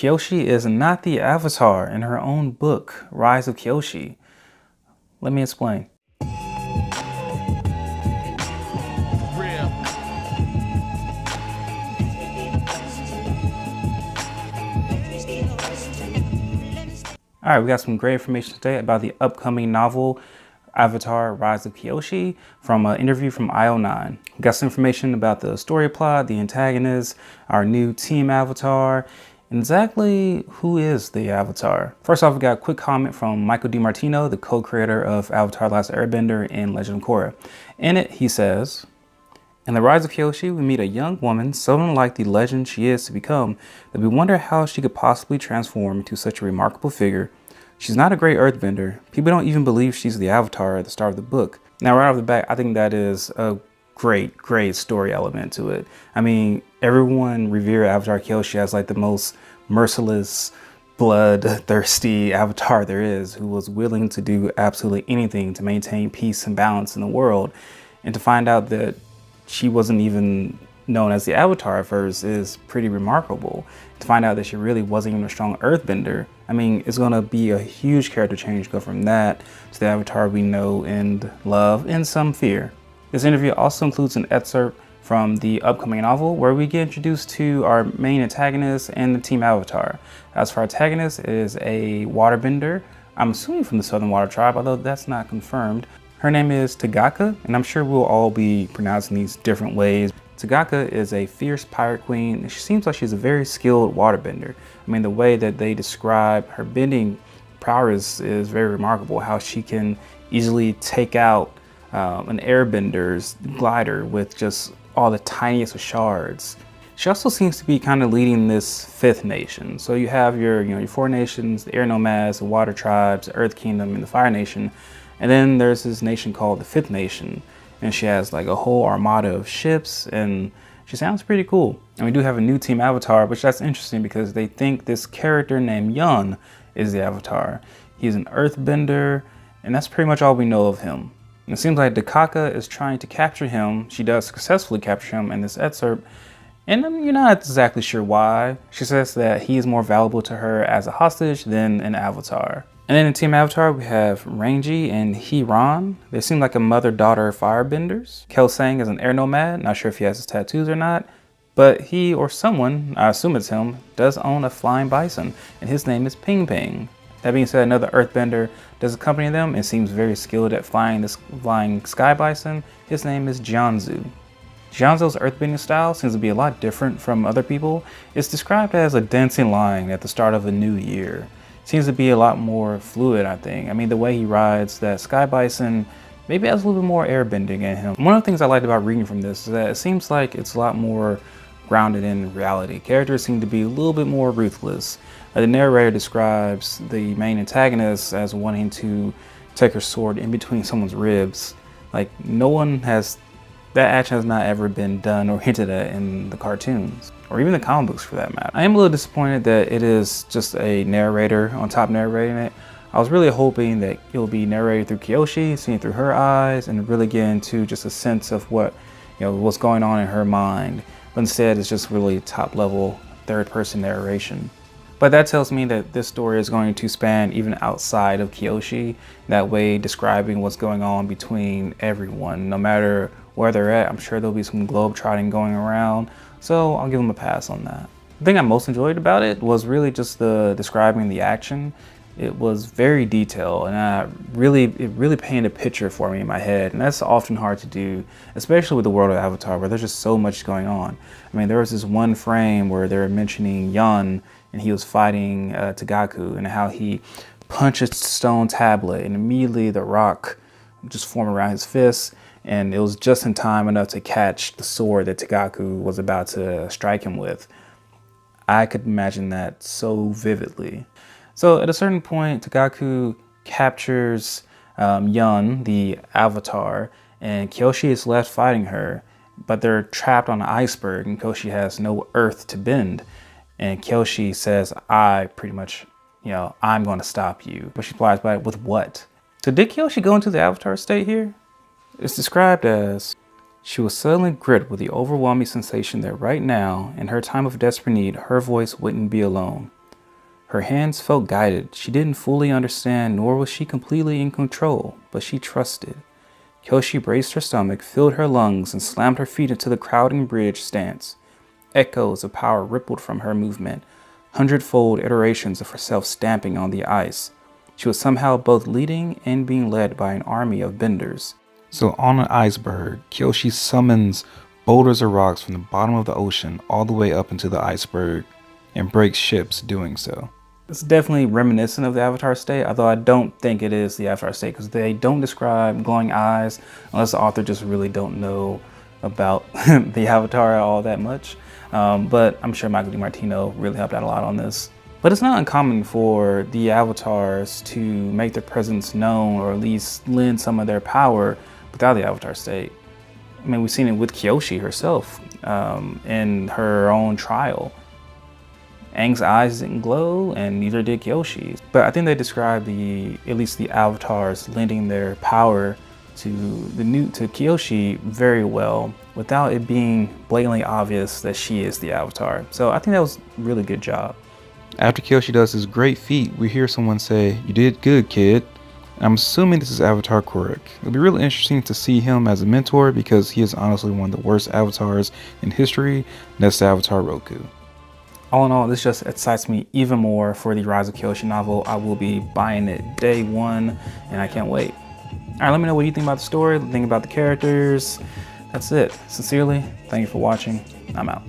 Kyoshi is not the Avatar in her own book, Rise of Kyoshi. Let me explain. Alright, we got some great information today about the upcoming novel, Avatar, Rise of Kyoshi, from an interview from IO9. We got some information about the story plot, the antagonist, our new team Avatar, and exactly who is the Avatar. First off, we got a quick comment from Michael DiMartino, the co-creator of Avatar: Last Airbender and Legend of Korra. In it, he says, "In the Rise of Kyoshi, we meet a young woman so unlike the legend she is to become that we wonder how she could possibly transform into such a remarkable figure. She's not a great earthbender. People don't even believe she's the Avatar at the start of the book." Now, right off the bat, I think that is a great story element to it. I mean, everyone revered Avatar Kyoshi as like the most merciless, bloodthirsty Avatar there is, who was willing to do absolutely anything to maintain peace and balance in the world. And to find out that she wasn't even known as the Avatar at first is pretty remarkable. To find out that she really wasn't even a strong earthbender, I mean, it's gonna be a huge character change, go from that to the Avatar we know and love and some fear. This interview also includes an excerpt from the upcoming novel where we get introduced to our main antagonist and the team Avatar. As for our antagonist, it is a waterbender, I'm assuming from the Southern Water Tribe, although that's not confirmed. Her name is Tagaka, and I'm sure we'll all be pronouncing these different ways. Tagaka is a fierce pirate queen, and she seems like she's a very skilled waterbender. I mean, the way that they describe her bending prowess is very remarkable, how she can easily take out an airbender's glider with just all the tiniest of shards. She also seems to be kind of leading this fifth nation. So you have your four nations, the air nomads, the water tribes, the earth kingdom, and the fire nation. And then there's this nation called the fifth nation. And she has like a whole armada of ships, and she sounds pretty cool. And we do have a new team Avatar, which that's interesting because they think this character named Yun is the Avatar. He's an earthbender, and that's pretty much all we know of him. And it seems like Takaka is trying to capture him. She does successfully capture him in this excerpt, and you're not exactly sure why. She says that he is more valuable to her as a hostage than an Avatar. And then in Team Avatar, we have Rangi and Hiran. They seem like a mother-daughter firebenders. Kelsang is an air nomad. Not sure if he has his tattoos or not, but he or someone, I assume it's him, does own a flying bison, and his name is Ping Ping. That being said, another earthbender does accompany them and seems very skilled at flying this flying sky bison. His name is Jianzu. Jianzu's earthbending style seems to be a lot different from other people. It's described as a dancing lion at the start of a new year. Seems to be a lot more fluid, I think. I mean, the way he rides that sky bison maybe has a little bit more airbending in him. One of the things I liked about reading from this is that it seems like it's a lot more grounded in reality. Characters seem to be a little bit more ruthless. The narrator describes the main antagonist as wanting to take her sword in between someone's ribs. Like, that action has not ever been done or hinted at in the cartoons, or even the comic books for that matter. I am a little disappointed that it is just a narrator on top narrating it. I was really hoping that it will be narrated through Kyoshi, seen through her eyes, and really get into just a sense of what's going on in her mind. But instead, it's just really top level third-person narration. But that tells me that this story is going to span even outside of Kyoshi, that way describing what's going on between everyone, no matter where they're at. I'm sure there'll be some globe-trotting going around, so I'll give them a pass on that. The thing I most enjoyed about it was really just describing the action. It was very detailed, and it really painted a picture for me in my head, and that's often hard to do, especially with the world of Avatar, where there's just so much going on. I mean, there was this one frame where they were mentioning Yun, and he was fighting Tagaku, and how he punched a stone tablet, and immediately the rock just formed around his fist, and it was just in time enough to catch the sword that Tagaku was about to strike him with. I could imagine that so vividly. So at a certain point, Tagaku captures Yun, the Avatar, and Kyoshi is left fighting her, but they're trapped on an iceberg, and Kyoshi has no earth to bend. And Kyoshi says, I'm going to stop you. But she replies back, with what? So did Kyoshi go into the Avatar state here? It's described as, she was suddenly gripped with the overwhelming sensation that right now, in her time of desperate need, her voice wouldn't be alone. Her hands felt guided. She didn't fully understand, nor was she completely in control, but she trusted. Kyoshi braced her stomach, filled her lungs, and slammed her feet into the crowding bridge stance. Echoes of power rippled from her movement, hundredfold iterations of herself stamping on the ice. She was somehow both leading and being led by an army of benders. So on an iceberg, Kyoshi summons boulders of rocks from the bottom of the ocean all the way up into the iceberg and breaks ships doing so. It's definitely reminiscent of the Avatar state, although I don't think it is the Avatar state because they don't describe glowing eyes unless the author just really don't know about the Avatar all that much. But I'm sure Michael DiMartino really helped out a lot on this. But it's not uncommon for the Avatars to make their presence known or at least lend some of their power without the Avatar state. I mean, we've seen it with Kyoshi herself in her own trial. Aang's eyes didn't glow, and neither did Kyoshi's. But I think they describe at least the Avatars lending their power to Kyoshi very well, without it being blatantly obvious that she is the Avatar. So I think that was a really good job. After Kyoshi does his great feat, we hear someone say, "You did good, kid." I'm assuming this is Avatar Korok. It'll be really interesting to see him as a mentor because he is honestly one of the worst avatars in history, and that's the Avatar Roku. All in all, this just excites me even more for the Rise of Kyoshi novel. I will be buying it day one, and I can't wait. All right, let me know what you think about the story, think about the characters. That's it. Sincerely, thank you for watching. I'm out.